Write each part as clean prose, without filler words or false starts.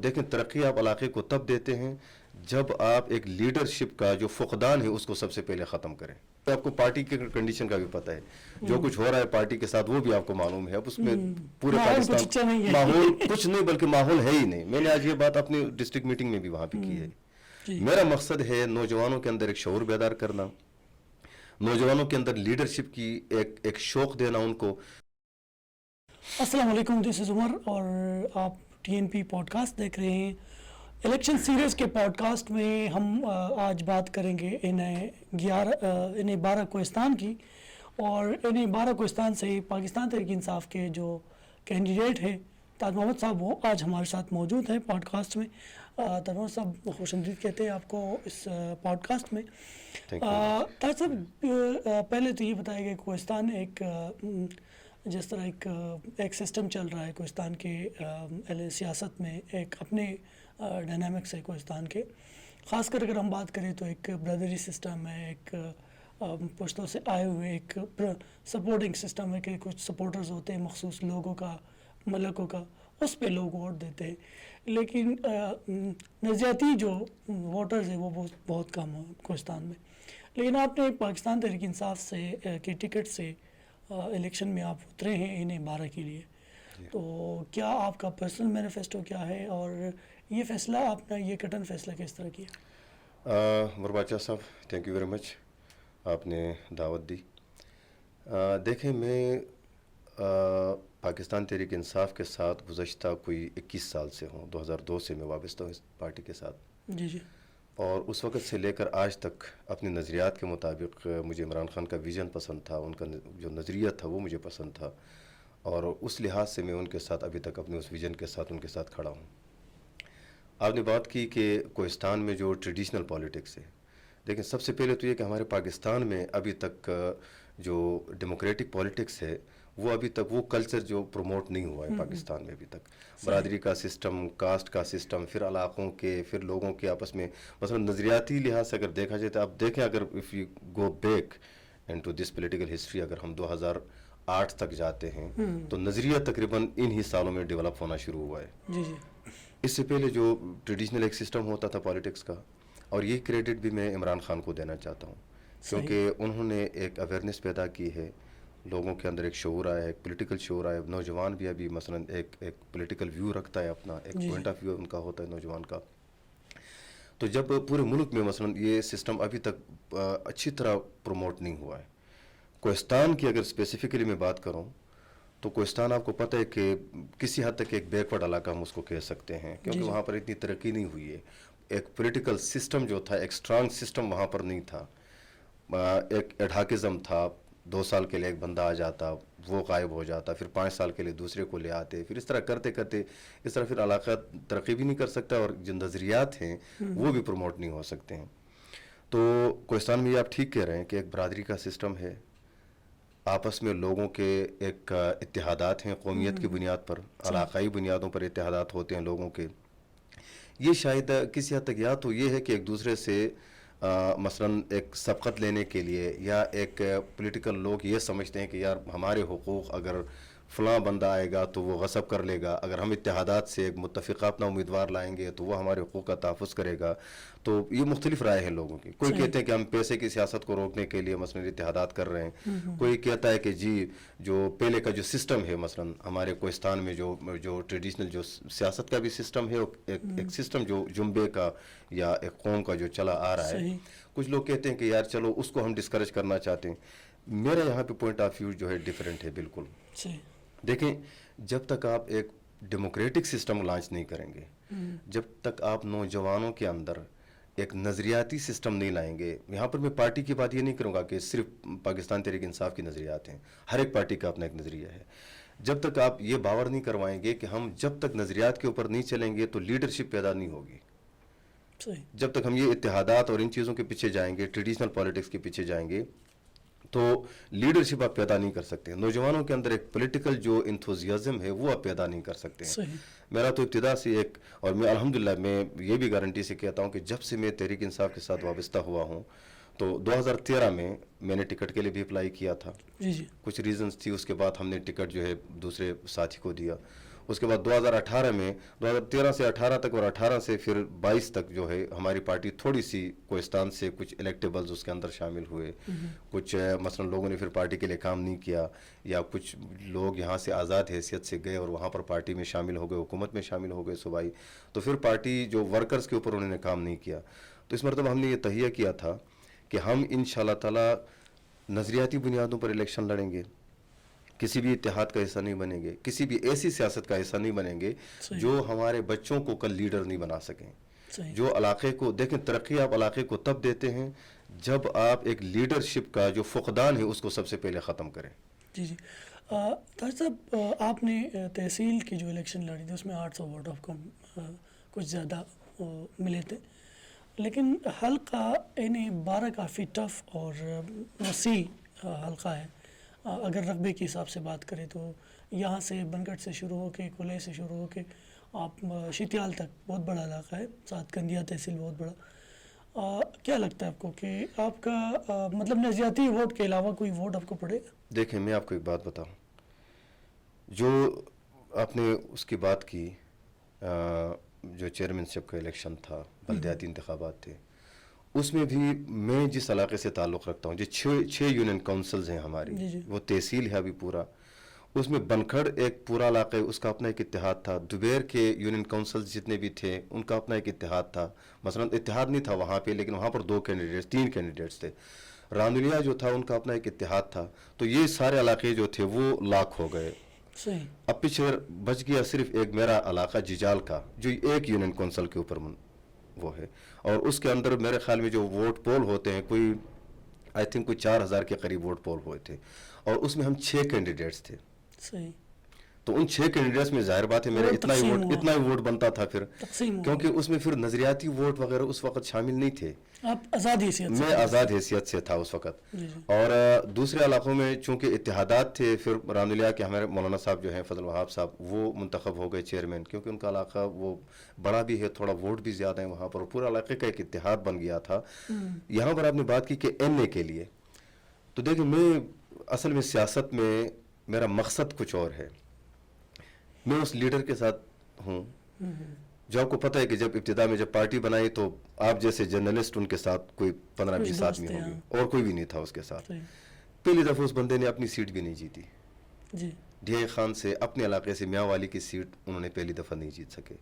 دیکھیں तरक्की आप علاقे को तब देते हैं जब आप एक लीडरशिप का जो फुकदान है उसको सबसे पहले ख़त्म करें. तो आपको पार्टी के कंडीशन का भी पता है, जो कुछ हो रहा है पार्टी के साथ वो भी आपको मालूम है. अब उसमें पूरे पाकिस्तान माहौल कुछ नहीं बल्कि माहौल है ही नहीं. मैंने आज ये बात अपनी डिस्ट्रिक्ट मीटिंग में भी वहाँ पे की है. मेरा मकसद है नौजवानों के अंदर एक शऊर बेदार करना, नौजवानों के अंदर लीडरशिप की एक शौक देना उनको. अस्सलाम वालेकुम, दिस इज़ उमर और आप TNP पॉडकास्ट देख रहे हैं. इलेक्शन सीरीज़ के पॉडकास्ट में हम आज बात करेंगे इन्हें 12 कोहिस्तान की. और इन्हें 12 कोहिस्तान से पाकिस्तान तहरीक इंसाफ के जो कैंडिडेट हैं ताज मोहम्मद साहब, वो आज हमारे साथ मौजूद हैं पॉडकास्ट में. ताज मोहम्मद साहब, खुशामदीद कहते हैं आपको इस पॉडकास्ट में. ताज साहब, पहले तो ये बताया कि कोहिस्तान जिस तरह एक सिस्टम चल रहा है कोहिस्तान के सियासत में, एक अपने डायनामिक्स है कोहिस्तान के. ख़ासकर अगर हम बात करें तो एक ब्रदरी सिस्टम है, एक पुश्तों से आए हुए एक सपोर्टिंग सिस्टम है कि कुछ सपोर्टर्स होते हैं मखसूस लोगों का, मलकों का, उस पे लोग वोट देते हैं. लेकिन नज़रियाती जो वोटर्स हैं वो बहुत कम है कोहिस्तान में. लेकिन आपने पाकिस्तान तहरीक इंसाफ से की टिकट से इलेक्शन में आप उतरे हैं इन्हें 12 के लिए. तो क्या आपका पर्सनल मैनिफेस्टो क्या है और ये फ़ैसला आपने ये कटन फ़ैसला किस तरह किया? मुरबाचा साहब, थैंक यू वेरी मच, आपने दावत दी. देखें, मैं पाकिस्तान तहरीक इंसाफ के साथ गुज़श्ता कोई 21 साल से हूँ. 2002 से मैं वाबस्ता हूँ इस पार्टी के साथ. जी. और उस वक़्त से लेकर आज तक अपने नज़रियात के मुताबिक मुझे इमरान खान का विज़न पसंद था, उनका जो नज़रिया था वो मुझे पसंद था, और उस लिहाज से मैं उनके साथ अभी तक अपने उस विज़न के साथ उनके साथ खड़ा हूँ. आपने बात की कि कोहिस्तान में जो ट्रेडिशनल पॉलिटिक्स है, लेकिन सबसे पहले तो ये कि हमारे पाकिस्तान में अभी तक जो डेमोक्रेटिक पॉलिटिक्स है वो अभी तक वो कल्चर जो प्रमोट नहीं हुआ है पाकिस्तान में अभी तक. बरादरी का सिस्टम, कास्ट का सिस्टम, फिर इलाक़ों के, फिर लोगों के आपस में, मतलब नज़रियाती लिहाज से अगर देखा जाए तो आप देखें, अगर if you go back into this political history, अगर हम 2008 तक जाते हैं तो नज़रिया तकरीबन इन ही सालों में डेवलप होना शुरू हुआ है. जी. इससे पहले जो ट्रेडिशनल एक सिस्टम होता था पॉलिटिक्स का, और ये क्रेडिट भी मैं इमरान खान को देना चाहता हूँ, क्योंकि उन्होंने एक अवेयरनेस पैदा की है, लोगों के अंदर एक शऊर आया है, एक पॉलिटिकल शऊर आया. नौजवान भी अभी मसलन एक पॉलिटिकल व्यू रखता है, अपना एक पॉइंट ऑफ व्यू उनका होता है नौजवान का. तो जब पूरे मुल्क में मसलन ये सिस्टम अभी तक अच्छी तरह प्रमोट नहीं हुआ है. कोहिस्तान की अगर स्पेसिफिकली मैं बात करूँ तो कोहिस्तान आपको पता है कि किसी हद तक एक बैकवर्ड इलाका हम उसको कह सकते हैं, क्योंकि वहाँ पर इतनी तरक्की नहीं हुई है. एक पॉलिटिकल सिस्टम जो था, एक स्ट्रांग सिस्टम वहाँ पर नहीं था. एक एडहाकिज़म था, 2 साल के लिए एक बंदा आ जाता, वो गायब हो जाता, फिर 5 साल के लिए दूसरे को ले आते, फिर इस तरह करते करते इस तरह फिर इलाका तरक्की भी नहीं कर सकता, और जो नज़रियात हैं वो भी प्रमोट नहीं हो सकते हैं. तो कोहिस्तान में ये आप ठीक कह रहे हैं कि एक बरादरी का सिस्टम है, आपस में लोगों के एक इत्तेहादात हैं, कौमियत की बुनियाद पर, इलाकाई बुनियादों पर इत्तेहादात होते हैं लोगों के. ये शायद किसी हद तक या तो ये है कि एक दूसरे से मसलन एक सबकत लेने के लिए, या एक पॉलिटिकल लोग ये समझते हैं कि यार हमारे हुकूक अगर फ़लाँ बंदा आएगा तो वो गसब कर लेगा, अगर हम इत्तेहादात से एक मुत्तफ़िक़ा अपना उम्मीदवार लाएंगे तो वो हमारे हुकूक का तहफ़्फ़ुज़ करेगा. तो ये मुख्तलिफ राय है लोगों की. कोई कहते हैं कि हम पैसे की सियासत को रोकने के लिए मसलन इत्तेहादात कर रहे हैं. कोई कहता है कि जी जो पहले का जो सिस्टम है, मसलन हमारे कोहिस्तान में जो ट्रेडिशनल जो सियासत का भी सिस्टम है, एक सिस्टम जो जुम्बे का या एक कौम का जो चला आ रहा है, कुछ लोग कहते हैं कि यार चलो उसको हम डिस्करेज करना चाहते हैं. मेरा यहाँ पे पॉइंट ऑफ व्यू जो है डिफरेंट है बिल्कुल. देखें, जब तक आप एक डेमोक्रेटिक सिस्टम लॉन्च नहीं करेंगे, जब तक आप नौजवानों के अंदर एक नज़रियाती सिस्टम नहीं लाएंगे, यहाँ पर मैं पार्टी की बात ये नहीं करूँगा कि सिर्फ पाकिस्तान तहरीक इंसाफ की नज़रियात हैं, हर एक पार्टी का अपना एक नज़रिया है. जब तक आप ये बावर नहीं करवाएंगे कि हम जब तक नज़रियात के ऊपर नहीं चलेंगे तो लीडरशिप पैदा नहीं होगी. जब तक हम ये इत्तेहादात और इन चीज़ों के पीछे जाएंगे, ट्रेडिशनल पॉलिटिक्स के पीछे जाएंगे, तो लीडरशिप आप पैदा नहीं कर सकते. नौजवानों के अंदर एक पॉलिटिकल जो इंथुजियाज्म है वो आप पैदा नहीं कर सकते हैं. मेरा तो इब्तिदा से एक, और मैं अल्हम्दुलिल्लाह मैं ये भी गारंटी से कहता हूँ कि जब से मैं तहरीक इंसाफ के साथ वाबस्ता हुआ हूँ, तो 2013 में मैंने टिकट के लिए भी अप्लाई किया था. जी. कुछ रीज़न्स थी, उसके बाद हमने टिकट जो है दूसरे साथी को दिया. اس کے بعد 2018 میں 2013 سے 18 تک اور 18 سے پھر 22 تک جو ہے ہماری پارٹی تھوڑی سی کوہستان سے کچھ الیکٹیبلز اس کے اندر شامل ہوئے. کچھ مثلا لوگوں نے پھر پارٹی کے لیے کام نہیں کیا, یا کچھ لوگ یہاں سے آزاد حیثیت سے گئے اور وہاں پر پارٹی میں شامل ہو گئے, حکومت میں شامل ہو گئے صوبائی. تو پھر پارٹی جو ورکرز کے اوپر انہوں نے کام نہیں کیا. تو اس مرتبہ ہم نے یہ تہیہ کیا تھا کہ ہم انشاءاللہ تعالیٰ نظریاتی بنیادوں پر الیکشن لڑیں گے, کسی بھی اتحاد کا حصہ نہیں بنیں گے, کسی بھی ایسی سیاست کا حصہ نہیں بنیں گے جو ہمارے بچوں کو کل لیڈر نہیں بنا سکیں. جو علاقے کو دیکھیں, ترقی آپ علاقے کو تب دیتے ہیں جب آپ ایک لیڈرشپ کا جو فقدان ہے اس کو سب سے پہلے ختم کریں. جی جی طاہر صاحب, آپ نے تحصیل کی جو الیکشن لڑی تھی اس میں 800 ووٹ آف کم کچھ زیادہ ملے تھے, لیکن حلقہ N12 کافی ٹف اور وسیع حلقہ ہے. اگر رقبے کے حساب سے بات کریں تو یہاں سے بنگٹ سے شروع ہو کے, کھلے سے شروع ہو کے آپ شیتیال تک بہت بڑا علاقہ ہے, ساتھ کندیا تحصیل بہت بڑا. کیا لگتا ہے آپ کو کہ آپ کا مطلب نظریاتی ووٹ کے علاوہ کوئی ووٹ آپ کو پڑے گا؟ دیکھیں, میں آپ کو ایک بات بتاؤں, جو آپ نے اس کی بات کی, جو چیئرمین شپ کا الیکشن تھا, بلدیاتی انتخابات تھے, اس میں بھی میں جس علاقے سے تعلق رکھتا ہوں, جو 6 یونین کونسلز ہیں ہماری, وہ تحصیل ہے ابھی پورا, اس میں بنکھڑ ایک پورا علاقہ ہے, اس کا اپنا ایک اتحاد تھا. دوبیر کے یونین کونسلز جتنے بھی تھے ان کا اپنا ایک اتحاد تھا. مثلا اتحاد نہیں تھا وہاں پہ, لیکن وہاں پر 3 کینڈیڈیٹس تھے. راندولیا جو تھا ان کا اپنا ایک اتحاد تھا. تو یہ سارے علاقے جو تھے وہ لاکھ ہو گئے. اب پیچھے بچ گیا صرف ایک میرا علاقہ جیجال کا, جو ایک یونین کونسل کے اوپر وہ ہے, اور اس کے اندر میرے خیال میں جو ووٹ پول ہوتے ہیں کوئی آئی تھنک کوئی 4000 کے قریب ووٹ پول ہوئے تھے, اور اس میں ہم 6 کینڈیڈیٹس تھے. تو ان 6 کینڈیڈیٹس میں ظاہر بات ہے میرا اتنا ہی ووٹ بنتا تھا پھر, کیونکہ اس میں پھر نظریاتی ووٹ وغیرہ اس وقت شامل نہیں تھے. آپ آزاد حیثیت سے, میں آزاد حیثیت سے تھا اس وقت. اور دوسرے علاقوں میں چونکہ اتحادات تھے, پھر راندولیا کے ہمارے مولانا صاحب جو ہیں فضل وہاب صاحب, وہ منتخب ہو گئے چیئرمین, کیونکہ ان کا علاقہ وہ بڑا بھی ہے, تھوڑا ووٹ بھی زیادہ ہیں وہاں پر, پورا علاقے کا ایک اتحاد بن گیا تھا. یہاں پر آپ نے بات کی کہ NA کے لیے, تو دیکھیں میں اصل میں سیاست میں میرا مقصد کچھ اور ہے. میں اس لیڈر کے ساتھ ہوں جو آپ کو پتہ ہے کہ جب ابتدا میں جب پارٹی بنائی تو آپ جیسے جرنلسٹ ان کے ساتھ کوئی 15-20 آدمی ہوں گے, اور کوئی بھی نہیں تھا اس کے ساتھ. پہلی دفعہ اس بندے نے اپنی سیٹ بھی نہیں جیتی. DI خان سے اپنے علاقے سے میاں والی کی سیٹ انہوں نے پہلی دفعہ نہیں جیت سکے.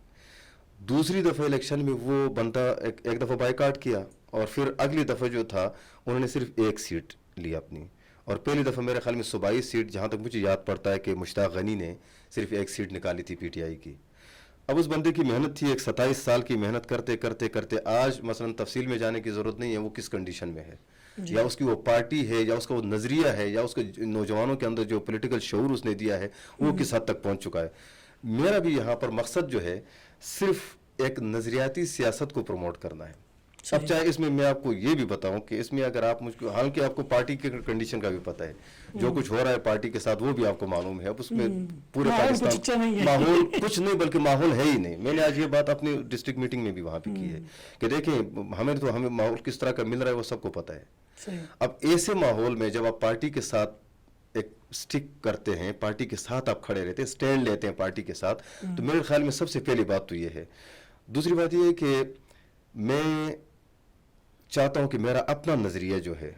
دوسری دفعہ الیکشن میں وہ بندہ ایک دفعہ بائیکاٹ کیا, اور پھر اگلی دفعہ جو تھا انہوں نے صرف ایک سیٹ لی اپنی. اور پہلی دفعہ میرے خیال میں صوبائی سیٹ, جہاں تک مجھے یاد پڑتا ہے کہ مشتاق غنی نے صرف ایک سیٹ نکالی تھی PTI کی. اب اس بندے کی محنت تھی, ایک 27 سال کی محنت کرتے کرتے کرتے آج مثلا تفصیل میں جانے کی ضرورت نہیں ہے وہ کس کنڈیشن میں ہے, یا اس کی وہ پارٹی ہے, یا اس کا وہ نظریہ ہے, یا اس کے نوجوانوں کے اندر جو پولیٹیکل شعور اس نے دیا ہے وہ کس حد تک پہنچ چکا ہے. میرا بھی یہاں پر مقصد جو ہے صرف ایک نظریاتی سیاست کو پروموٹ کرنا ہے. اب چاہے اس میں آپ کو یہ بھی بتاؤں کہ اس میں اگر آپ مجھ کو, حالانکہ آپ کو پارٹی کے کنڈیشن کا بھی پتہ ہے, جو کچھ ہو رہا ہے پارٹی کے ساتھ وہ بھی آپ کو معلوم ہے. اب اس میں پورے پاکستان ماحول کچھ نہیں, بلکہ ماحول ہے ہی نہیں. میں نے آج یہ بات اپنی ڈسٹرکٹ میٹنگ میں بھی وہاں پہ کی ہے کہ دیکھیں ہمیں ماحول کس طرح کا مل رہا ہے وہ سب کو پتہ ہے. اب ایسے ماحول میں جب آپ پارٹی کے ساتھ ایک سٹک کرتے ہیں, پارٹی کے ساتھ آپ کھڑے رہتے ہیں, سٹینڈ لیتے ہیں پارٹی کے ساتھ, تو میرے خیال میں سب سے پہلی بات تو یہ ہے. دوسری بات یہ ہے کہ میں چاہتا ہوں کہ میرا اپنا نظریہ جو ہے,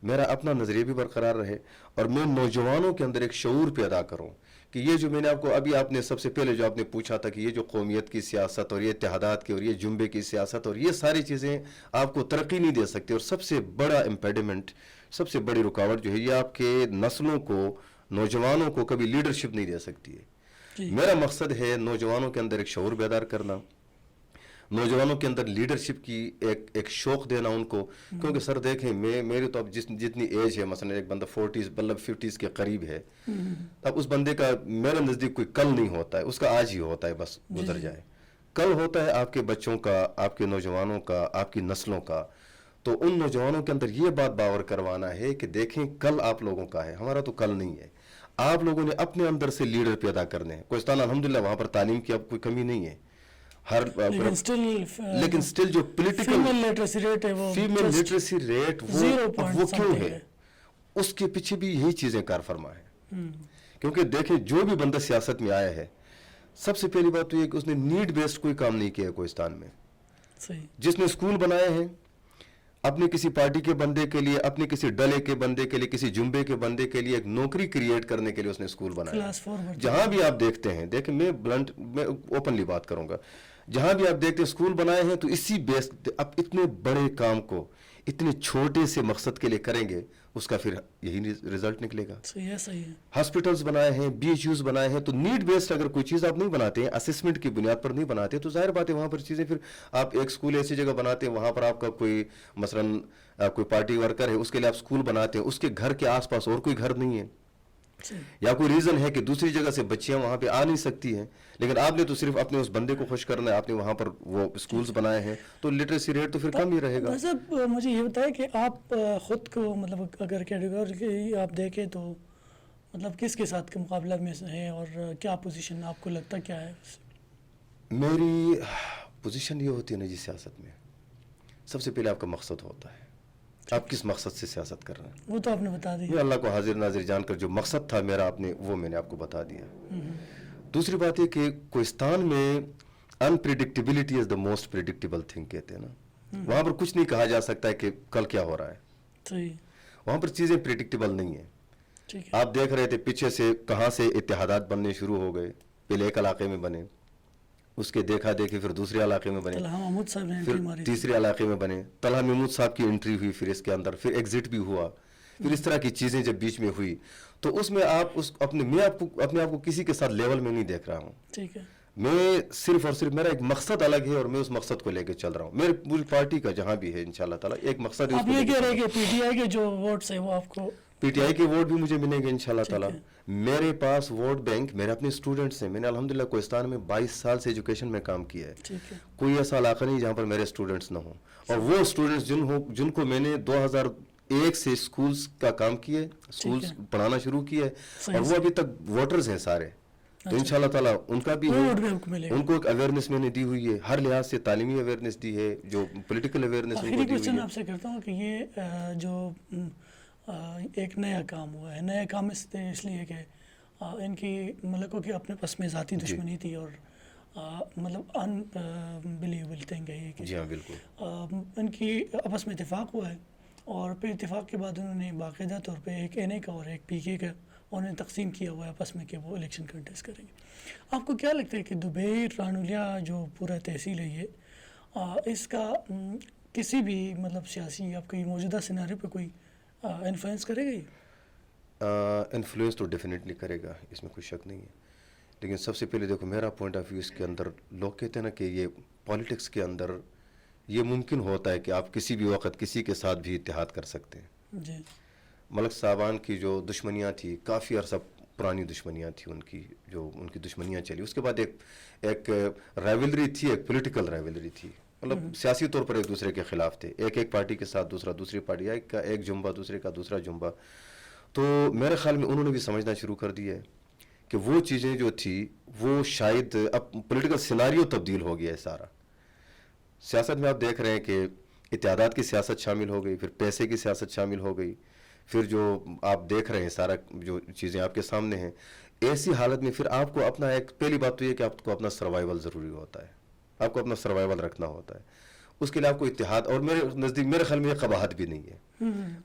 میرا اپنا نظریہ بھی برقرار رہے, اور میں نوجوانوں کے اندر ایک شعور پیدا کروں کہ یہ جو میں نے آپ نے سب سے پہلے جو آپ نے پوچھا تھا کہ یہ جو قومیت کی سیاست اور یہ اتحادات کی اور یہ جنبے کی سیاست اور یہ ساری چیزیں آپ کو ترقی نہیں دے سکتی, اور سب سے بڑا امپیڈمنٹ, سب سے بڑی رکاوٹ جو ہے یہ آپ کے نسلوں کو, نوجوانوں کو کبھی لیڈرشپ نہیں دے سکتی ہے. میرا مقصد ہے نوجوانوں کے اندر ایک شعور بیدار کرنا, نوجوانوں کے اندر لیڈرشپ کی ایک شوق دینا ان کو. کیونکہ سر دیکھیں میری تو اب جتنی ایج ہے, مثلا ایک بندہ 50s کے قریب ہے, اب اس بندے کا میرے نزدیک کوئی کل نہیں ہوتا ہے, اس کا آج ہی ہوتا ہے, بس گزر جائے. کل ہوتا ہے آپ کے بچوں کا, آپ کے نوجوانوں کا, آپ کی نسلوں کا. تو ان نوجوانوں کے اندر یہ بات باور کروانا ہے کہ دیکھیں کل آپ لوگوں کا ہے, ہمارا تو کل نہیں ہے. آپ لوگوں نے اپنے اندر سے لیڈر پیدا کرنے ہیں. کوہستان الحمدللہ وہاں پر تعلیم کی اب کوئی کمی نہیں ہے, لیکن سٹل جو پولیٹیکل فیمل لٹریسی ریٹ وہ کیوں ہے, اس کے پیچھے بھی یہی چیزیں کار فرما ہے. کیونکہ دیکھیں جو بھی بندہ سیاست میں آیا ہے, सबसे पहली बात तो ये कि उसने नीड बेस्ड कोई काम नहीं किया कोहिस्तान में। सही। जिसने स्कूल बनाए हैं अपने किसी पार्टी के बंदे के लिए, अपने किसी डले के बंदे के लिए, किसी जुम्बे के बंदे के लिए एक नौकरी क्रिएट करने के लिए उसने स्कूल बनाया। क्लास 4 बच्चे। जहां भी आप देखते हैं, देखिए मैं ओपनली बात करूंगा, जहां भी आप देखते हैं स्कूल बनाए हैं तो इसी बेस, आप इतने बड़े काम को इतने छोटे से मकसद के लिए करेंगे, उसका फिर यही रिजल्ट निकलेगा। सही है, सही है। हॉस्पिटल्स बनाए हैं, BHUs बनाए हैं, तो नीड बेस्ड अगर कोई चीज़ आप नहीं बनाते हैं, असेसमेंट की बुनियाद पर नहीं बनाते, तो जाहिर बात है वहाँ पर चीज़ें, फिर आप एक स्कूल ऐसी जगह बनाते हैं वहाँ पर आपका कोई मसलन कोई पार्टी वर्कर है, उसके लिए आप स्कूल बनाते हैं, उसके घर के आसपास और कोई घर नहीं है, या कोई रीज़न है कि दूसरी जगह से बच्चियां वहाँ पे आ नहीं सकती हैं, लेकिन आपने तो सिर्फ अपने उस बंदे को खुश करना है, आपने वहाँ पर वो स्कूल्स बनाए हैं, तो लिटरेसी रेट तो फिर कम ही रहेगा। साहब मुझे ये बताएं कि आप ख़ुद को मतलब अगर कैटेगरी आप देखें तो मतलब किसके साथ के मुकाबला में है और क्या पोजीशन आपको लगता क्या है? मेरी पोजीशन ये होती है ना जी, सियासत में सबसे पहले आपका मकसद होता है, आप किस मकसद से सियासत कर रहे हैं। वो तो आपने बता दी। मैं अल्लाह को हाजिर नाजिर जानकर जो मकसद था मेरा, आपने वो मैंने आपको बता दिया। दूसरी बात है कि कोहिस्तान में unpredictability is the most predictable thing कहते हैं ना, वहाँ पर कुछ नहीं कहा जा सकता है कि कल क्या हो रहा है। सही। वहाँ पर चीज़ें प्रिडिक्टेबल नहीं है। ठीक है। आप देख रहे थे पीछे से कहाँ से इत्तेहादात बनने शुरू हो गए, पहले एक इलाके में बने, उसके देखा देखी फिर दूसरे इलाके में बने, तलहा महमूद साहब ने फिर एंट्री मारी। तीसरे इलाके में बने, तलहा महमूद साहब की एंट्री हुई, फिर इसके अंदर फिर एग्जिट भी हुआ, फिर इस तरह की चीज़ें जब बीच में हुई, तो उसमें आप उस मैं अपने आप को किसी के साथ लेवल में नहीं देख रहा हूँ। ठीक है। मैं सिर्फ और सिर्फ मेरा एक मकसद अलग है और मैं उस मकसद को लेकर चल रहा हूँ। मेरे पूरी पार्टी का जहाँ भी है इंशाल्लाह ताला एक मकसद है। आप ये कह रहे हैं कि PTI के जो वोट्स है वो आपको, PTI के वोट भी मुझे मिलेंगे इंशाल्लाह ताला। मेरे पास वोट बैंक मेरे अपने स्टूडेंट्स हैं। मैंने अल्हम्दुलिल्लाह कोहिस्तान में 22 साल से एजुकेशन में काम किया है। ठीक है। कोई ऐसा इलाका नहीं जहाँ पर मेरे स्टूडेंट्स ना हो, और वो स्टूडेंट्स जिनको मैंने 2001 से स्कूल्स का काम किया है, स्कूल्स पढ़ाना शुरू किया है, और वो अभी तक वोटर्स हैं सारे, तो इंशाल्लाह ताला उनका भी है, उनको एक अवेयरनेस मैंने दी हुई है, हर लिहाज से तालीमी अवेयरनेस दी है, जो पॉलिटिकल अवेयरनेस उनको दी हुई है। क्वेश्चन आपसे करता हूँ कि ये जो एक नया काम हुआ है, नया काम इसलिए कि इनकी मलकों की अपने पास में ज़ाती दुश्मनी थी और मतलब अनबिलीवेबल थिंग है ये कि जी हाँ बिल्कुल इनकी आपस में इत्तेफाक हुआ है, और फिर इत्तेफाक के बाद उन्होंने बाकायदा तौर पे एक NA का और एक PK का उन्होंने तकसीम किया हुआ है आपस में कि वो इलेक्शन कंटेस्ट करेंगे। आपको क्या लगता है कि दुबई रानुलिया जो पूरा तहसील है ये इसका किसी भी मतलब सियासी आपकी मौजूदा सिनारियो पे कोई इन्फ्लुएंस करेगा? ये इन्फ्लुएंस तो डेफिनेटली करेगा, इसमें कोई शक नहीं है, लेकिन सबसे पहले देखो मेरा पॉइंट ऑफ व्यू इसके अंदर, लोग कहते हैं ना कि ये पॉलिटिक्स के अंदर ये मुमकिन होता है कि आप किसी भी वक्त किसी के साथ भी इत्तेहाद कर सकते हैं। जी। मलक साहबान की जो दुश्मनियाँ थी, काफ़ी अरसा पुरानी दुश्मनियाँ थी उनकी, जो उनकी दुश्मनियाँ चली, उसके बाद एक राइवलरी थी, एक पॉलिटिकल राइवलरी थी, मतलब सियासी तौर पर एक दूसरे के खिलाफ थे, एक पार्टी के साथ दूसरी पार्टी, एक जुम्बा दूसरे का दूसरा जुम्बा। तो मेरे ख्याल में उन्होंने भी समझना शुरू कर दिया है कि वो चीज़ें जो थी वो शायद अब पॉलिटिकल सिनारियो तब्दील हो गया है सारा। सियासत में आप देख रहे हैं कि इत्तेहादात की सियासत शामिल हो गई, फिर पैसे की सियासत शामिल हो गई, फिर जो आप देख रहे हैं सारा जो चीज़ें आपके सामने हैं, ऐसी हालत में फिर आपको अपना एक, पहली बात तो ये कि आपको अपना सर्वाइवल ज़रूरी होता है, आपको अपना सर्वाइवल रखना होता है, उसके लिए आपको इत्तेहाद, और मेरे नज़दीक मेरे ख्याल में कबाहत भी नहीं है।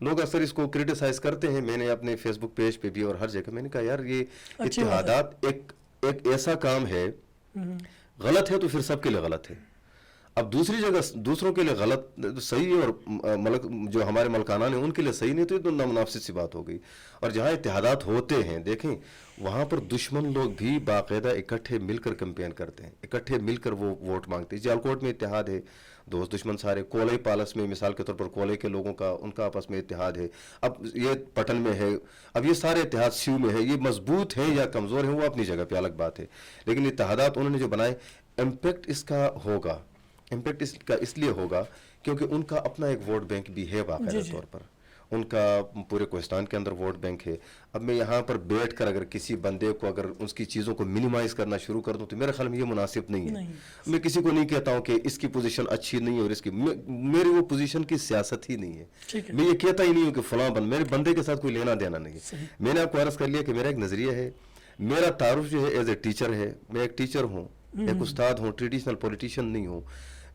लोग अक्सर इसको क्रिटिसाइज करते हैं, मैंने अपने फेसबुक पेज पे भी और हर जगह मैंने कहा यार ये इत्तेहादात एक ऐसा काम है, गलत है तो फिर सबके लिए गलत है। अब दूसरी जगह दूसरों के लिए गलत सही है और मलक जो हमारे मलकाना ने उनके लिए सही नहीं, तो ये तो नामुनासिब सी बात हो गई। और जहाँ इत्तेहादात होते हैं देखें वहाँ पर दुश्मन लोग भी बाकायदा इकट्ठे मिलकर कैंपेन करते हैं, इकट्ठे मिलकर वो वोट मांगते हैं। जालकोट में इत्तेहाद है, दोस्त दुश्मन सारे, कोलई पालस में मिसाल के तौर पर कोले के लोगों का उनका आपस में इत्तेहाद है, अब ये पटन में है, अब ये सारे इत्तेहाद सीयू में है, ये मजबूत हैं या कमज़ोर हैं वो अपनी जगह पे अलग बात है, लेकिन इत्तेहादात उन्होंने जो बनाए, इम्पेक्ट इसका होगा, इम्पेक्ट इसका इसलिए होगा क्योंकि उनका अपना एक वोट बैंक भी है बाकायदा तौर पर, उनका पूरे कोहिस्तान के अंदर वोट बैंक है। अब मैं यहाँ पर बैठ कर अगर किसी बंदे को अगर उसकी चीज़ों को मिनिमाइज़ करना शुरू कर दूँ तो मेरे ख्याल में ये मुनासिब नहीं है। मैं किसी को नहीं कहता हूँ कि इसकी पोजीशन अच्छी नहीं है और इसकी, मेरी वो पोजीशन की सियासत ही नहीं है। मैं ये कहता ही नहीं हूँ कि फलां मेरे बंदे के साथ कोई लेना देना नहीं है। मैंने आपको अर्ज़ कर लिया कि मेरा एक नज़रिया है, میرا تعارف جو ہے ایز اے ٹیچر ہے. میں ایک ٹیچر ہوں, ایک استاد ہوں, ٹریڈیشنل پولیٹیشین نہیں ہوں.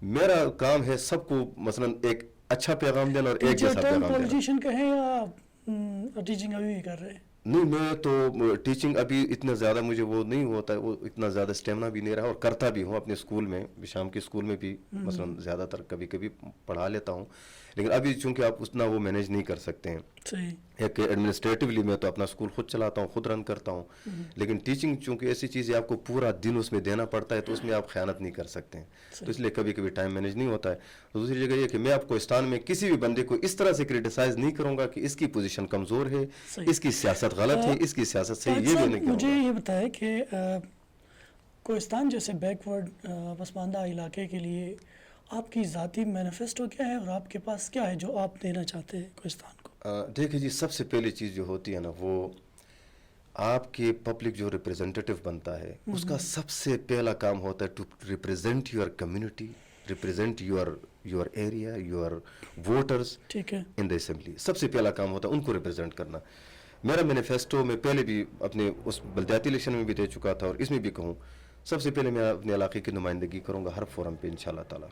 میرا کام ہے سب کو مثلا ایک اچھا پیغام دینا اور ایک جیسا پیغام دینا. پولیٹیشین کہیں یا ٹیچنگ ابھی بھی کر رہے ہیں؟ نہیں, میں تو ٹیچنگ ابھی اتنا زیادہ مجھے وہ نہیں ہوتا ہے, وہ اتنا زیادہ اسٹیمنا بھی نہیں رہا, اور کرتا بھی ہوں اپنے اسکول میں, شام کے اسکول میں بھی مثلا زیادہ تر کبھی کبھی پڑھا لیتا ہوں, لیکن ابھی چونکہ آپ اتنا وہ مینیج نہیں کر سکتے ہیں. صحیح. ایک ایڈمنسٹریٹولی میں تو اپنا اسکول خود چلاتا ہوں, خود رن کرتا ہوں, لیکن ٹیچنگ چونکہ ایسی چیز ہے آپ کو پورا دن اس میں دینا پڑتا ہے, تو اس میں آپ خیانت نہیں کر سکتے ہیں, تو اس لیے کبھی کبھی ٹائم مینیج نہیں ہوتا ہے. دوسری جگہ یہ کہ میں آپ کوہستان میں کسی بھی بندے کو اس طرح سے کرٹیسائز نہیں کروں گا کہ اس کی پوزیشن کمزور ہے, اس کی سیاست غلط ہے, اس کی سیاست صحیح, یہ بھی نہیں کروں گا. مجھے یہ بتائے کہ کوہستان جیسے بیک ورڈ پسماندہ علاقے کے لیے آپ کی ذاتی مینیفیسٹو کیا ہے, اور آپ کے پاس کیا ہے جو آپ دینا چاہتے ہیں کوہستان کو؟ دیکھیں جی, سب سے پہلی چیز جو ہوتی ہے نا, وہ آپ کے پبلک جو ریپریزنٹیٹیو بنتا ہے, اس کا سب سے پہلا کام ہوتا ہے to represent your community, represent your area, your voters in the assembly. سب سے پہلا کام ہوتا ہے ان کو ریپریزنٹ کرنا. میرا مینیفیسٹو میں پہلے بھی اپنے اس بلدیاتی الیکشن میں بھی دے چکا تھا, اور اس میں بھی کہوں, سب سے پہلے میں اپنے علاقے کی نمائندگی کروں گا ہر فورم پہ انشاءاللہ تعالی.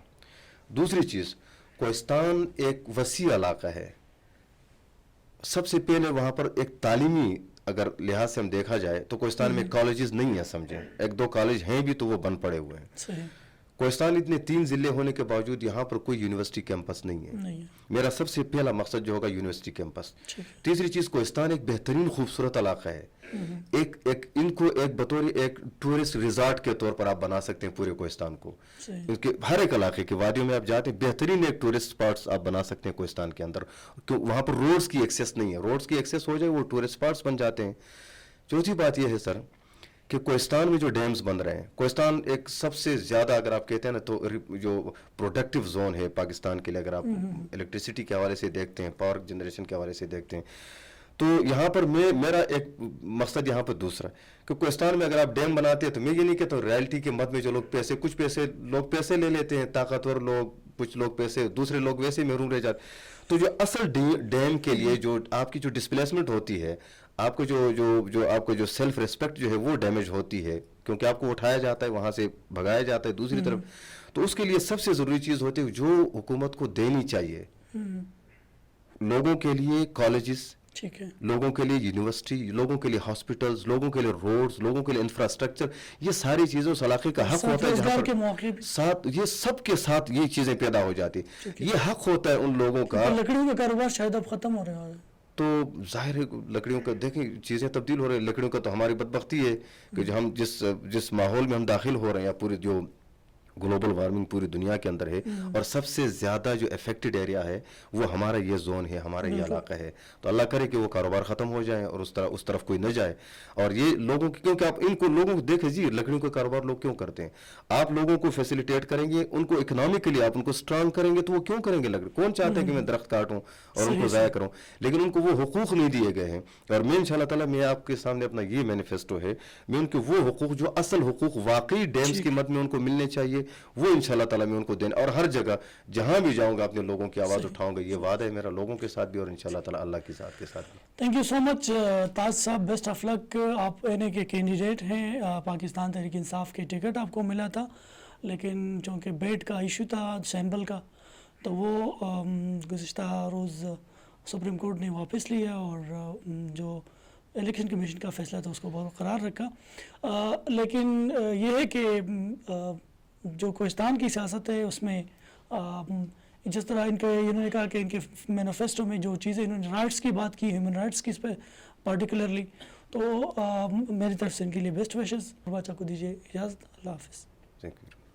دوسری چیز, کوہستان ایک وسیع علاقہ ہے. سب سے پہلے وہاں پر ایک تعلیمی اگر لحاظ سے ہم دیکھا جائے تو کوہستان میں کالجز نہیں ہیں, سمجھیں, ایک دو کالج ہیں بھی تو وہ بند پڑے ہوئے ہیں. کوہستان اتنے 3 ضلع ہونے کے باوجود یہاں پر کوئی یونیورسٹی کیمپس نہیں ہے. میرا سب سے پہلا مقصد جو ہوگا یونیورسٹی کیمپس. تیسری چیز, کوہستان ایک بہترین خوبصورت علاقہ ہے. ان کو ایک بطور ایک ٹورسٹ ریزارٹ کے طور پر آپ بنا سکتے ہیں پورے کوہستان کو. ہر ایک علاقے کے وادیوں میں آپ جاتے ہیں, بہترین ایک ٹورسٹ اسپاٹس آپ بنا سکتے ہیں کوہستان کے اندر. وہاں پر روڈز کی ایکسیس نہیں ہے, روڈز کی ایکسیس ہو جائے وہ ٹورسٹ اسپاٹس بن جاتے ہیں. چوتھی بات یہ ہے سر کہ کوہستان میں جو ڈیمز بن رہے ہیں, کوہستان ایک سب سے زیادہ اگر آپ کہتے ہیں نا تو جو پروڈکٹیو زون ہے پاکستان کے لیے, اگر آپ الیکٹریسٹی کے حوالے سے دیکھتے ہیں, پاور جنریشن کے حوالے سے دیکھتے ہیں, تو یہاں پر میرا ایک مقصد یہاں پر دوسرا کہ کوہستان میں اگر آپ ڈیم بناتے ہیں تو میں یہ نہیں کہتا ریالٹی کے مد میں جو لوگ کچھ پیسے لے لیتے ہیں, طاقتور لوگ, کچھ لوگ پیسے, دوسرے لوگ ویسے محروم رہ جاتے. تو جو اصل ڈیم کے لیے جو آپ کی جو ڈسپلیسمنٹ ہوتی ہے, آپ کو جو آپ کو جو سیلف ریسپیکٹ جو ہے وہ ڈیمیج ہوتی ہے, کیونکہ آپ کو اٹھایا جاتا ہے, وہاں سے بھگایا جاتا ہے دوسری طرف. تو اس کے لیے سب سے ضروری چیز ہوتی ہے جو حکومت کو دینی چاہیے, لوگوں کے لیے کالجز, لوگوں کے لیے یونیورسٹی, لوگوں کے لیے ہاسپٹلز, لوگوں کے لیے روڈز, لوگوں کے لیے انفراسٹرکچر, یہ ساری چیزیں اس علاقے کا حق ہوتا ہے جہاں پر ساتھ یہ سب کے ساتھ یہ چیزیں پیدا ہو جاتی. یہ حق ہوتا ہے ان لوگوں کا. لکڑیوں کا کاروبار شاید اب ختم ہو رہا ہے, تو ظاہر ہے لکڑیوں کا دیکھیں چیزیں تبدیل ہو رہی ہیں. لکڑیوں کا تو ہماری بدبختی ہے کہ جو ہم جس ماحول میں ہم داخل ہو رہے ہیں, یا پوری جو گلوبل وارمنگ پوری دنیا کے اندر ہے, اور سب سے زیادہ جو افیکٹڈ ایریا ہے وہ ہمارا یہ زون ہے, ہمارا یہ علاقہ ہے. تو اللہ کرے کہ وہ کاروبار ختم ہو جائیں اور اس طرف کوئی نہ جائے. اور یہ لوگوں کی, کیونکہ آپ لوگوں کو دیکھیں جی, لکڑیوں کا کاروبار لوگ کیوں کرتے ہیں؟ آپ لوگوں کو فیسیلیٹیٹ کریں گے, ان کو اکنامکلی آپ ان کو اسٹرانگ کریں گے, تو وہ کیوں کریں گے لکڑی؟ کون چاہتا ہے کہ میں درخت کاٹوں اور ان کو ضائع کروں؟ لیکن ان کو وہ حقوق نہیں دیے گئے ہیں. اور میں انشاءاللہ تعالیٰ, میں آپ کے سامنے اپنا یہ مینیفیسٹو ہے, میں ان کے وہ حقوق جو اصل حقوق واقعی ڈیمز کی مد میں ان کو ملنے چاہیے, وہ انشاءاللہ تعالیٰ میں ان کو دینے, اور ہر جگہ جہاں بھی جاؤں گا اپنے لوگوں کی آواز اٹھاؤں گا. یہ وعدہ ہے میرا لوگوں کے ساتھ بھی اور انشاءاللہ تعالیٰ اللہ کی ذات کے ساتھ بھی. تھینک یو سو مچ تاج صاحب, بیسٹ آف لک. آپ این کے کینڈیڈیٹ ہیں, پاکستان تحریک انصاف کے ٹکٹ آپ کو ملا تھا, لیکن چونکہ بیٹ کا ایشو تھا سینبل کا, تو وہ گزشتہ روز سپریم کورٹ نے واپس لیا, اور جو الیکشن کمیشن کا فیصلہ تھا اس کو برقرار رکھا. لیکن یہ ہے کہ جو کوہستان کی سیاست ہے اس میں جس طرح انہوں نے کہا کہ ان کے مینیفیسٹو میں جو چیزیں انہوں نے رائٹس کی بات کی, ہیومن رائٹس کی اس پہ پارٹیکولرلی, تو میری طرف سے ان کے لیے بیسٹ وشز. بادشاہ کو دیجیے اجازت. اللہ حافظ. Thank you.